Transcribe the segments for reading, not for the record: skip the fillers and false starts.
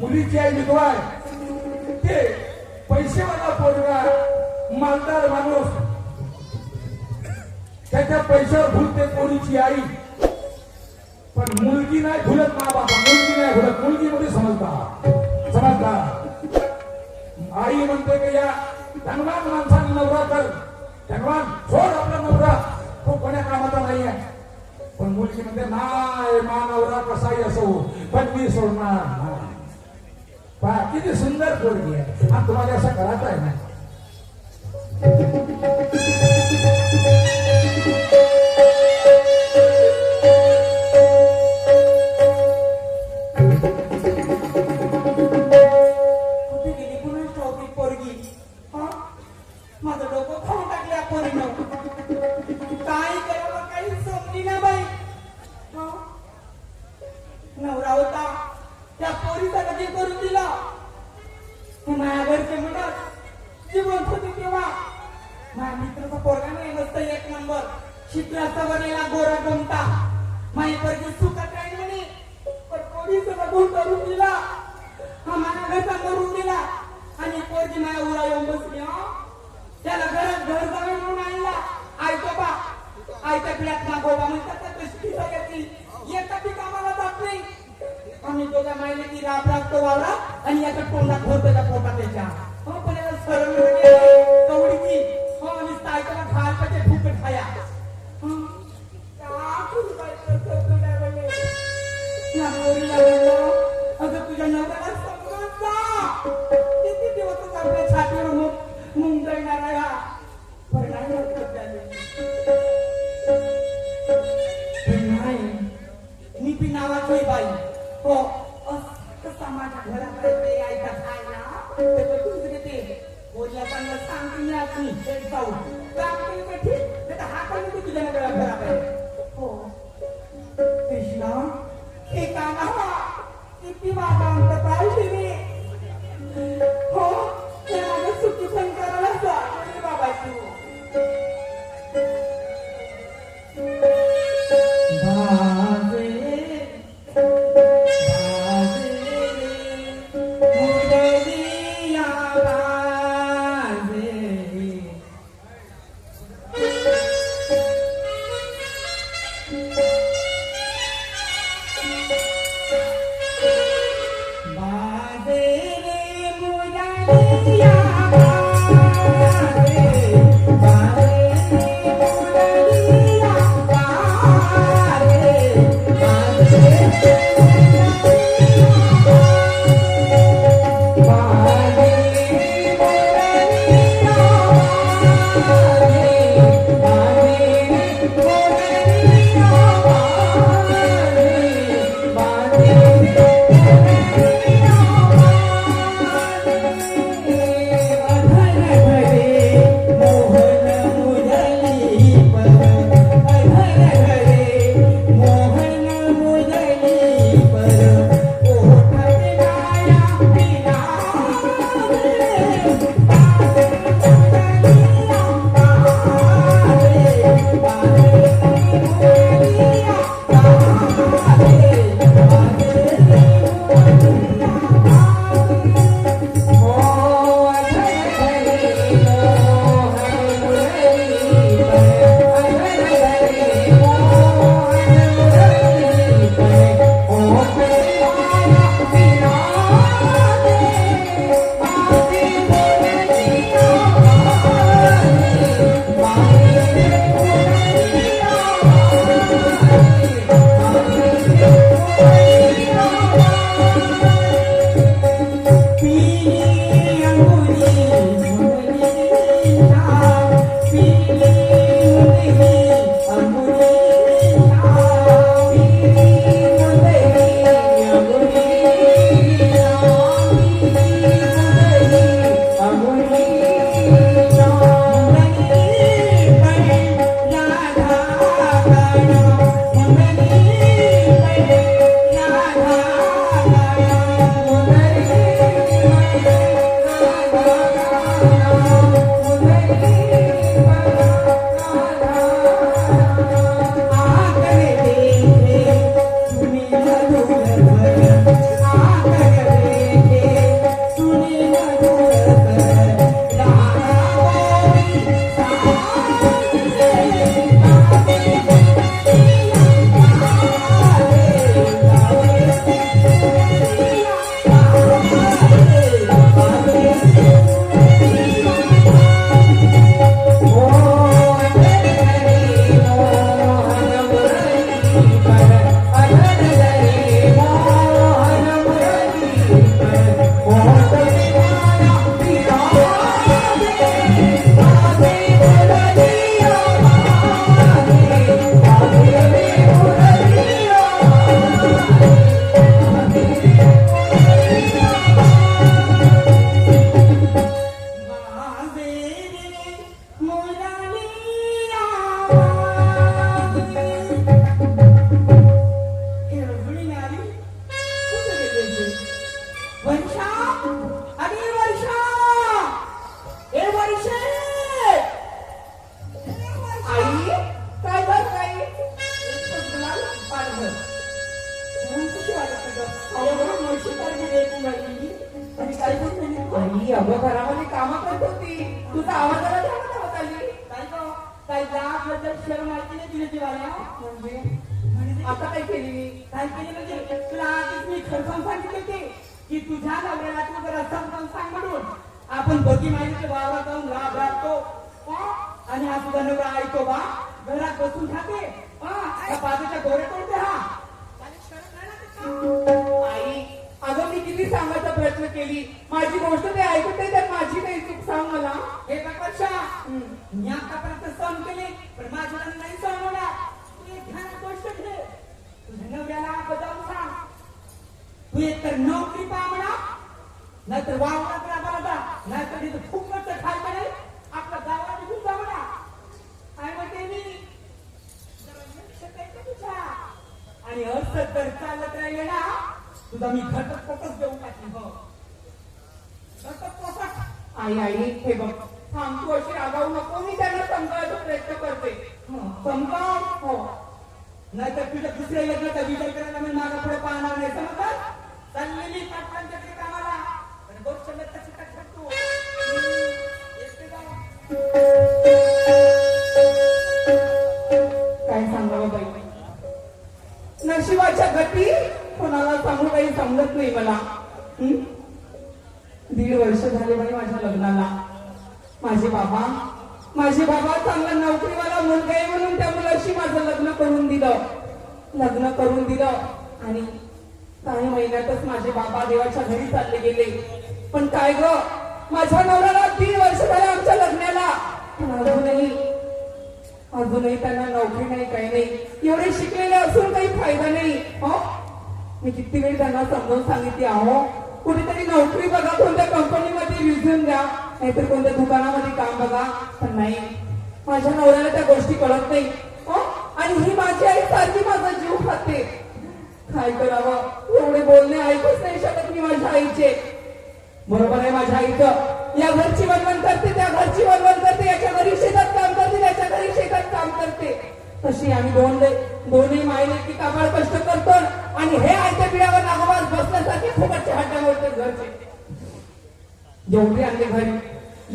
मुलीची आई विधवा आहे, ते पैसेवाला पोरगा मालदार माणूस, त्याच्या पैशावर भुलते पोरीची आई, पण मुलगी नाही भुलत मा बाबा, मुलगी नाही भुलत, मुलगी मध्ये समजता आई म्हणते की या धनवान माणसाने नवरा कर, धनवान सोड आपला नवरा, तो कोण्या कामाचा नाही आहे. पण मुलगी म्हणते नाही, मा नवरा कसाही असो पण मी सोडणार नाही. पहा किती सुंदर पोरगी आहे. आणि तुम्हाला असं करायचं आहे ना. माझं डोकं खाऊन टाकल्या पोरीनं. काय करावं काही समजी ना बाई. नवरा होता त्या पोरीचा कधी करून दिला. माझ्या घरचे म्हणत जीवन होती तेव्हा माझ्या मित्राचा पोरगा नाही मस्त एक नंबर शिकलाचा बनेला गोरा गमता माझी पोरगी सुखात राहील म्हणे. पण पोरीचा गुण करून दिला. हा माझ्या घरचा करून दिला आणि पोरगी माझ्या उरा येऊन बसली. त्याला घरात घर जावे म्हणून आणला. आयतो बा आयत्या पिढ्यात मागोबा म्हणतात कशी घेतली एका पी कामाला जात नाही. आम्ही दोघा मायले की राब लागतो वावरा आणि याच्या तोंडात भरतो त्या पोटात त्याच्या. हो पण याला सरळ कवडीची हो आणि सायकला खाल पाहिजे फुकट खाया. अगं तुझ्या नवऱ्याला समजून जा. किती दिवस आपल्या छातीवर मुंग जाणार आहे हा. मी बी नावाची बाई हो कसा माझ्या घरात यायचा खायला तुझं ते बोलल्या चांगलं सांगते मी आज जाऊ ठीक हा पण मी तुझ्या नगरा खराब आहे. हो कृष्णा हे काम किती माझा अंत पाहिजे मी हो ते माझं सुखी संकाराला सांग बाबा तू. मावशी तर गेली तू बाई. आणि काय बोलते नी तू? आई अगं घरामध्ये कामं करत होती तुझा आवाजाला धावत आली काय गं? काय लाज लज्जा शरम माहिती नाही तुझ्या जीवाला? म्हणजे आता काय केली मी काय केली म्हणजे तुला आधीच मी खरं सांगितले होते की तुझ्या नवऱ्याला तू जरा समजावून सांग म्हणून. आपण दोघी माहिती वावरात जाऊन राब राबतो आणि हा तुझा नवरा ऐकतो बा घरात बसून खाते त्या बाजूच्या गोरे तोडते हा. आई अगं मी किती सांगायचा प्रयत्न केली माझी गोष्ट ते ऐकत नाही तर माझी काही चूक सांग मला हे प्रकर्षा मी आतापर्यंत सहन केले पण माझ्या नाही सहन होणार. तू एक ध्यान गोष्ट घे तुझ्या नवऱ्याला बजावून सांग तू एक तर नोकरी पहा म्हणा नाहीतर वावरात राबाला जा नाहीतर तिथं खूप मोठं खाय पडेल आपल्या गावाला निघून जा म्हणा. काय म्हणते मी जरा लक्ष द्यायचं तुझ्या आणि असं जर चालत राहिले ना तुझा मी घटक फोटोच देऊन टाकली हो घटक पोसट. आई आई हे बघ थांब तू अशी रागावू नको मी त्यांना समजायचा प्रयत्न करते समजाव हो नाहीतर तुझ्या दुसऱ्या लग्नाचा विचार करायला मी मागा पुढे पाहणार नाही समजतात. चाललेली पाटलांच्याकडे कामाला पण गोष्ट लग्नाची काय ठरतो एकटे जाऊ. काय सांगावं बाई नशिबाच्या गती कोणाला सांगू काही समजत नाही मला 1.5 वर्ष झाले बाई माझ्या लग्नाला. माझे बाबा चांगला नोकरीवाला मुलगा आहे म्हणून त्या मुलाशी माझं लग्न करून दिलं आणि काही महिन्यातच माझे बाबा देवाच्या घरी चालले गेले. पण काय ग माझ्या नवऱ्याला 3 वर्ष झाले आमच्या लग्नाला पण अजूनही त्यांना नोकरी नाही काही नाही. एवढे शिकलेले असून काही फायदा नाही हो. मी किती वेळ त्यांना समजावून सांगितले अहो कुठेतरी नोकरी बघा कोणत्या कंपनीमध्ये रिझ्यूम द्या नाहीतर कोणत्या दुकानामध्ये काम बघा पण नाही माझ्या नवऱ्याला त्या गोष्टी कळत नाही हो. आणि ही माझी आई सारखी माझा जीव खाते. काय करावं एवढे बोलणे ऐकूच नाही शकत मी माझ्या आईचे. बरोबर आहे माझ्या आईचं या घरची वनवन करते त्या घरची वनवन करते याच्या घरी शेतात काम करते त्याच्या घरी शेतात काम करते. तशी आम्ही दोन्ही मायले की काबाळ कष्ट करतो आणि हे आयत्या पिढ्यावर नागोबाज बसण्यासाठी फुकटचे हट्टा मोडते घरचे. जेवढे आणले घरी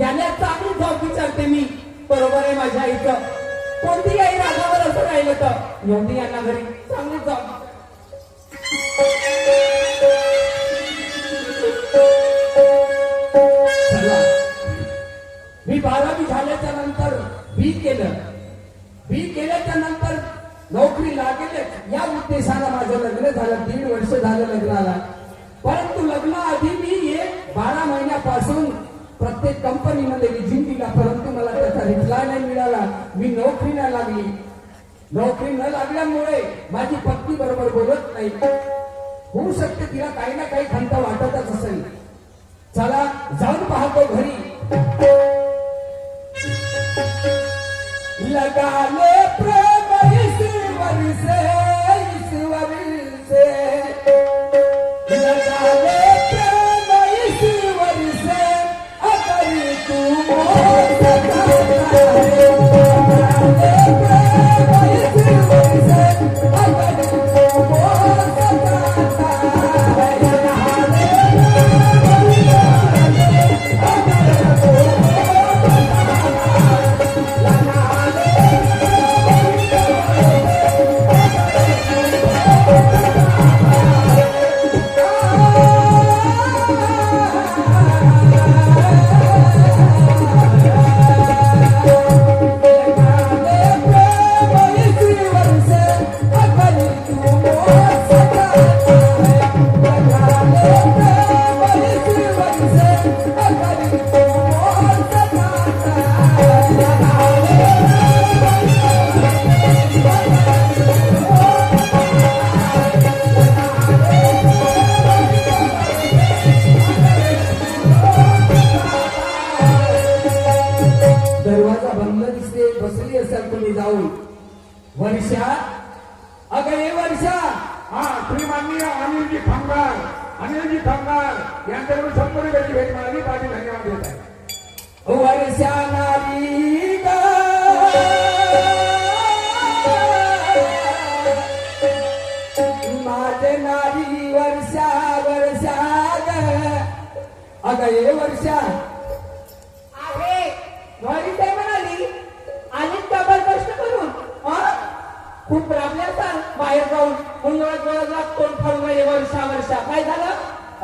याला चांगली जॉब विचारते मी. बरोबर आहे माझ्या आईचं कोणती आई रागावर असं राहिलं तर एवढी यांना घरी चांगली जॉब. मी 12वी झाल्याच्या नंतर बी केल्याच्या नंतर नोकरी लागेल या उद्देशाला माझं लग्न झालं. 1.5 वर्ष झालं लग्नाला. परंतु लग्नाआधी मी 12 महिन्यापासून प्रत्येक कंपनीमध्ये रिझ्यूम दिला परंतु मला त्याचा रिप्लाय नाही मिळाला. मी नोकरी नाही लागली. नोकरी न लागल्यामुळे माझी पत्नी बरोबर बोलत नाही. होऊ शकते तिला काही ना काही खंत वाटतच असेल. चला जाऊन पाहतो घरी. लगाले प्रेम ईश्वर से लगाले प्रेम ईश्वर से अगर तू मोर सका है लगाले प्रेम ईश्वर से अगर तू मोर सका है लगाले दरवाजा बंद दिसते बसली असाल तुम्ही जाऊन. वर्षा अगं ये वर्षा. हा श्रीमाननीय अनिलजी खंगार यांच्याकडून 100 रुपयाची भेट मिळाली. माझी धन्यवाद देत आहे. वर्षा नारी ग माझे नारी वर्षा अगं ये वर्षा आहे घरी ते म्हणाली आणि डबल कष्ट करून खूप राबल्या सांग बाहेर जाऊन म्हणून एवढा तोंड फाडून ये वर्षा काय झालं?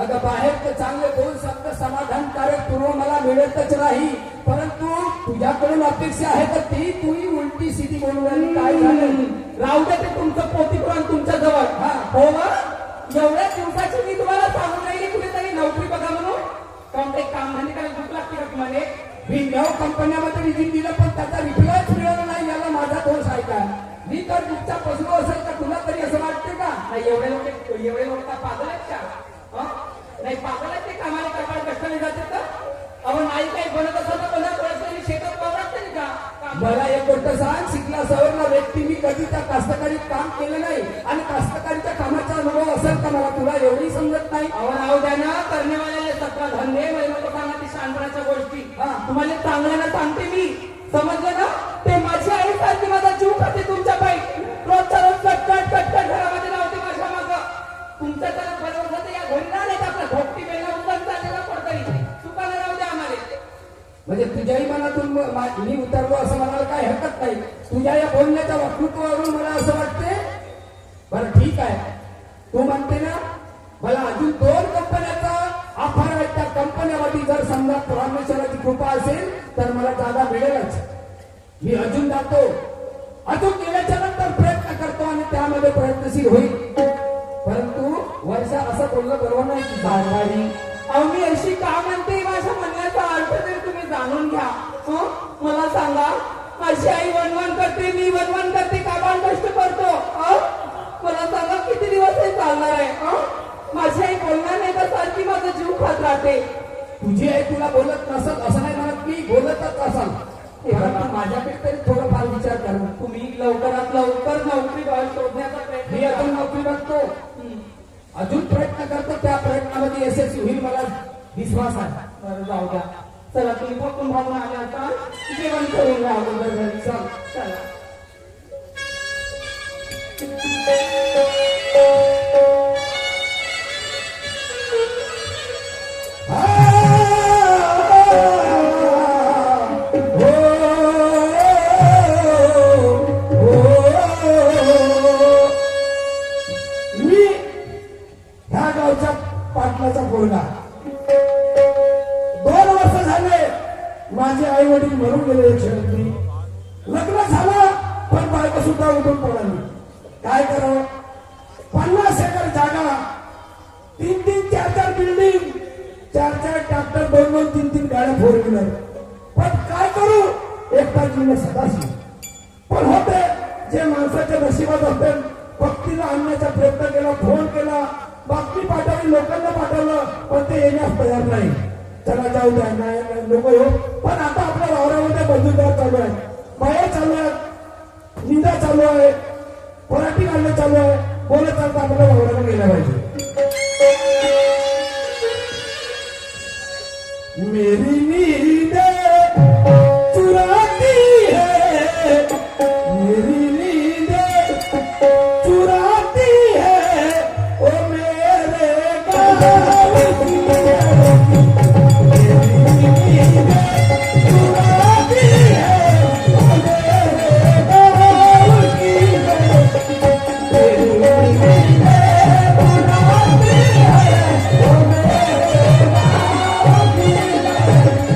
अगं बाहेर तर चांगले दोन शब्द समाधानकारक पूर्व मला मिळतच नाही, परंतु तुझ्याकडून अपेक्षा आहे तर ती तुही उलटी स्थिती बोलून राहिली. काय झालं? राहू दे ते तुमचं पोतीपुराण तुमच्या जवळ. हो मग एवढ्या दिवसाची मी तुम्हाला सांगून राहिली कुठेतरी नोकरी बघा म्हणून. काम काही काम धंदे करायला भूक लागते का तुम्हाला? मी 9 कंपन्यामध्ये विजिट दिलं पण त्याचा रिप्लायच मिळाला नाही. याला माझा दोष आहे का? मी तर तुमच्या फसलो असेल तर तुला तरी असं वाटते का? नाही एवढे लोक का पागल आहेत का? नाही पागल आहेत ते कामाला कपाळ कष्टाने जातात का? अहो नाही काही बनत असं तर कोणा कोणाचं शेतात वावरत नाही का? मला एक गोष्ट सांग, शिकला सवरला व्यक्ती मी कधी त्या कास्तकारीत काम केलं नाही आणि कास्तकारीच्या कामाचा अनुभव असेल का मला? तुला एवढी समजत नाही? अहो राहू द्या ना, करणेवाले 17 धंदे मला नको सांगा ती शहाणपणाच्या गोष्टी. तुम्हाला चांगल्याला सांगते मी, समजलं ना? ते माझी आई सारखी माझा जीव खाते तुमच्या पायी. रोजच्या रोज कटकट घरामध्ये लावते माझ्या मागं. तुमच्या त्याला बरोबर या घरी नाही का आपला धोपटी बेला उतरून चाललेला पडतरी चुकायला राहू द्या आम्हाला. म्हणजे तुझ्याही मनातून मी उतरलो असं म्हणायला काही हरकत नाही. तुझ्या या बोलण्याच्या वक्तृत्वावरून मला असं वाटते. बरं ठीक आहे, तू म्हणते ना मला अजून 2 कंपन्याचा ऑफर आहे. त्या कंपन्यामध्ये जर समजा परमेश्वराची कृपा असेल तर मला जागा मिळेलच. मी अजून जातो, अजून गेल्याच्या नंतर प्रयत्न करतो आणि त्यामध्ये प्रयत्नशील होईल. परंतु वर्षा असं बोललं बरोबर नाही की बाळगाडी. अहो मी अशी का म्हणते, माझ्या म्हणण्याचा अर्थ तरी तुम्ही जाणून घ्या. मला सांगा, माझी आई वनवन करते, मी वनवन करते, काबाड कष्ट करतो. मला सांगा किती दिवस हे चालणार आहे? माझी आई बोलणार नाही तर सारखी माझा जीव खात राहते. तुझी आई तुला बोलत नसल असं नाही म्हणत, मी बोलतच असाल. माझ्याकडे तरी थोडंफार विचार कर. तुम्ही लवकरात लवकर नोकरी शोधण्याचा प्रयत्न मी अजून नोकरी बघतो, अजून प्रयत्न करतो. त्या प्रयत्नामध्ये यशस्वी होईल मला विश्वास आहे. बरं जाऊ द्या. चला तुम्ही पकडून भावून आले आता जेवण करून घ्या अगोदर घरी. चला. मी ह्या गावच्या पाटलाचा पोरगा. 2 वर्ष झाले माझे आई वडील मरून गेले. एक शेवटी लग्न झालं पण बायको सुद्धा उठून पडली. काय करावं? 50 एकर जागा, 3-3, 4-4 बिल्डिंग, 4-4 ट्रॅक्टर, 2-2, 3-3 गाड्या, 4 व्हीलर. पण काय करू? एकटा जीवन सदाशी. पण होते जे माणसाच्या नशिबात असते. भक्तीला आणण्याचा प्रयत्न केला, फोन केला, बातमी पाठवली, लोकांना पाठवलं, पण ते येण्यास तयार नाही. चला जाऊ द्या, नाही लोक येऊ. पण आता आपल्या वावरामध्ये बंदूकदार चालू आहे, बाया चालू आहेत, निंदा चालू आहे, पराठी घालणं चालू आहे. बोलत चालता आपल्या वावराला गेल्या पाहिजे. मेरी नींद चुराती है, मेरी नींद चुराती है, ओ मेरे गाँव की लड़की, मेरी नींद चुराती है, ओ मेरे गाँव की लड़की, मेरी नींद चुराती है, ओ मेरे गाँव की लड़की.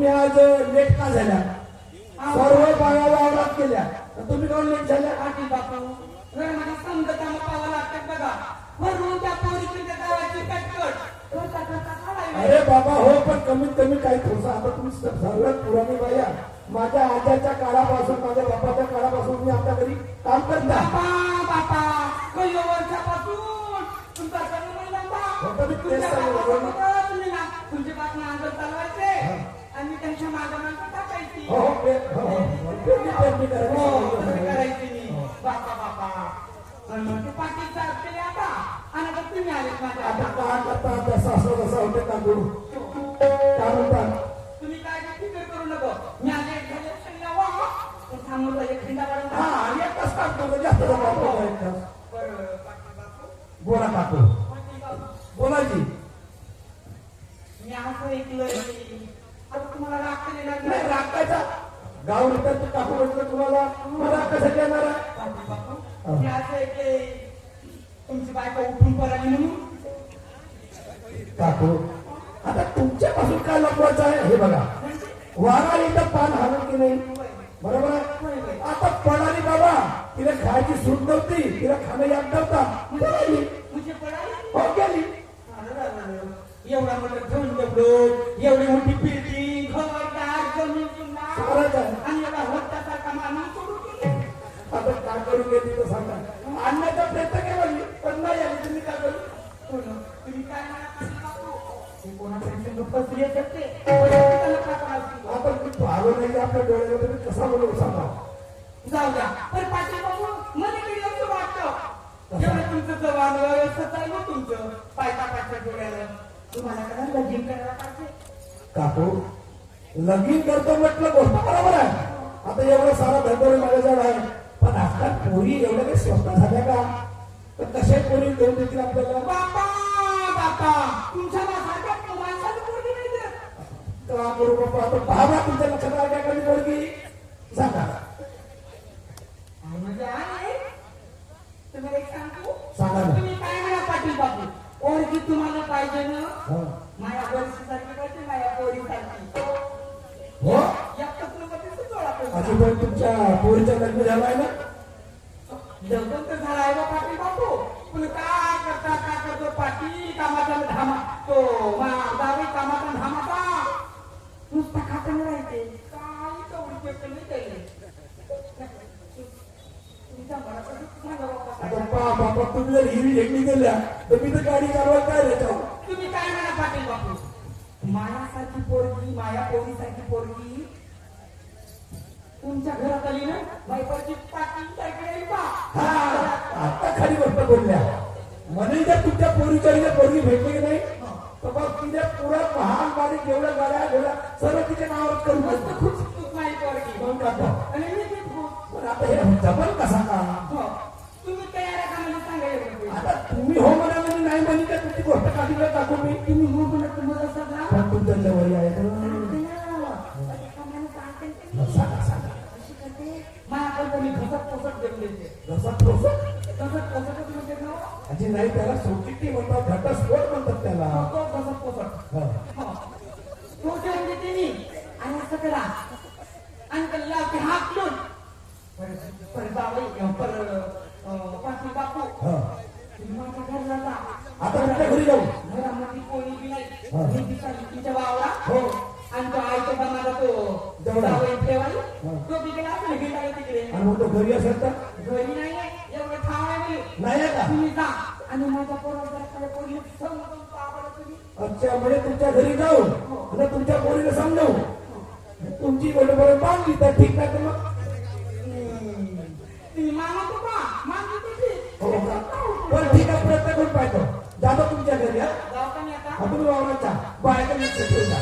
तुम्ही आज लेट का झाल्या सर्व बाया वावरात गेल्या तर तुम्ही काऊन लेट झाल्या पाटील बापू जरा माझी समजता मग पाहावं लागतात बघा भरून त्या पोरीची त्या गावाची कटकट करता करता काढावी. अरे बाबा हो पण कमीत कमी काही थोडस आता तुम्ही सर्वात पुराणी बाया माझ्या आजाच्या काळापासून माझ्या बापाच्या काळापासून मी आपल्या घरी काम करता बापा बापा काही वर्षापासून तुमचा जन्म नाही हो, तर मी नव्हता. तेच सांगू लागलो ना. तुम्ही ना तुमचे बाप नांगर चालवायचे आणि त्यांच्या मागं मागं टाकायची हो हो पेरणी करायची. हो, तसं करायची मी. बापा बापा पण मग ते पाटील साहेब केले आता आणि आता तुम्ही आलेत माझ्या आता आता. काय करता जसा असं तसा होते का करू काय म्हणतात तुम्ही काय फिकर करू नको मी आले झाले खंडा वा तर सांगून पाहिजे खंडा वाढून हा आणि एकच काम करतो जास्त वापर करायचा. बरं पाटील बापू बोला काकू पाटील बापू बोला जी मी असं ऐकलंय की आता तुम्हाला राग केलेला नाही नाही. राखायचा गाव रिटर्न काकू म्हटलं तुम्हाला मला कशासाठी येणार आहे पाटील बापू मी असं ऐकलंय तुमची बायको उठून पडाली म्हणून काकू आता तुमच्यापासून काय लपवायचं आहे हे बघा वारा इथं पान हाणून की नाही बरोबर आहे आता पडाली बाबा तिला खायची सूट नव्हती तिला खाणं याद नव्हता पडाली. म्हणजे पडाली हो गेली एवढा मोठा घेऊन डेव्हलप एवढी मोठी बिल्डिंग घरदार जमीन सुद्धा सारंच आहे. आणि एवढा होतासारखा माणूस सोडून गेले. आता काय करून गेली तर सांगा आणण्याचा प्रयत्न केला मी पण नाही आली तुम्ही काय करू तुम्ही काय म्हणा पाटील बापू? हे कोणाकडे संग फसले असते त्याला काय करायचं? आपण खूप भालो नाही आपल्या डोळ्याला तुम्ही कसा बोलू सांगा जाऊ द्या पण पाटील बापू मला काही असं वाटतं जेवढं तुमचं जवान व्यवस्था आहे ना तुमचं पायता पायच्या डोळ्याला तुम्हाला करा लगीन करायला पाहिजे काकू लगीन करतो म्हटलं गोष्ट बरोबर आहे आता एवढं सारा धडधड माझ्याजवळ आहे पण आजकाल पोरी एवढ्या काही स्वस्त झाल्या का तर कशा पोरी देऊन देतील आपल्याला बापा बापा तुमच्या सारख्या माणसाला पोरगी नाही देत. का करू बाबा आता बाबा तुमच्या लक्षात आलं काय कधी पोरगी सांगा म्हणजे आहे तुम्हाला एक सांगू सांगा ना. तुम्ही काय म्हणा पाटील बापू पोरगी तुम्हाला पाहिजे ना हो माझ्या वर्षीसारखी पाहिजे माझ्या पोरीसारखी हो एकच नंबर दिसतो जोडा पाहिजे. अजून तुमच्या पोरीचं लग्न झालं आहे ना लग्न तर झाला आहे बा पाटील बापू पण काय करतो पाटील कामाचा धामा तो दावी कामाचा धामाचा नुसता खातं राहायचे काय तेवढी पेपर नाही केले तुमच्या मनात माझ्या आता बाप्पा बाबा तुम्ही जर हिरी झेंडी गेल्या तर मी तर गाडी चालवायला काय देतो तुम्ही काय म्हणा पाटील बापू मायासारखी पोरगी माया पोरीसारखी पोरगी तुमच्या घरात आली ना बायकोची पाटील सारखी राहील हा बा आता खरी गोष्ट बोलल्या म्हणे जर तुमच्या पोरीच्या पोरगी भेटली की नाही तर मग तिने पुरा महान बारीक एवढ्या गाड्या घेऊया सर्व तिच्या नावावर करू मस्त मस्त खुश खुश माझी पोरगी मग काका आणि मी ती खुश. पण आता हे जमल कसा का हो. तुम्ही तयार आहे का मला सांगायला नको. आता तुम्ही हो म्हणा म्हणजे नाही म्हणे का तुमची गोष्ट काढीला टाकू मी तुम्ही हो म्हणत तुम्हाला सगळा पण तुमच्या जवळ आहे तर. सांगा सांगा माझ्याकडे मी घसत पोसट देऊन देते जसा प्रोसेस घसत पोसटच म्हणजे ना अजी नाही त्याला सोचिटी म्हणतात घटस्फोट म्हणतात त्याला तो घसत पोसट हा. हो. तो देऊन देते मी आणि असं करा आणि त्याला लावते हाकलून पर जावई पर पाटील बापू हा. तुम्ही माझ्या घरला जा आता तुमच्या घरी जाऊ घरामध्ये कोणी बी नाही हा. मी बिचारी तुमच्या वावरा हो आणि तो आईच्या माझा तो जेवढा. जावई ठेवाई हा. तो तिकडे असं भेटायला तिकडे आणि मग तो घरी असेल तर घरी नाहीये एवढं ठाव आहे मी नाही आहे का तुम्ही जा आणि माझ्या पोराकडे पोरी समजून पाहा तुम्ही अच्छा म्हणजे तुमच्या घरी जाऊ आणि तुमच्या पोरीला समजावू तुमची बरोबर बांधली तर ठीक नाही तर मग तुम्ही मानतो का मानतो तुझी हो का पण ठीक आहे प्रयत्न करून पाहतो जातो तुमच्या घरी हा जाऊ का मी आता तुम्ही वावराचा बाहेर लक्ष ठेवू जा.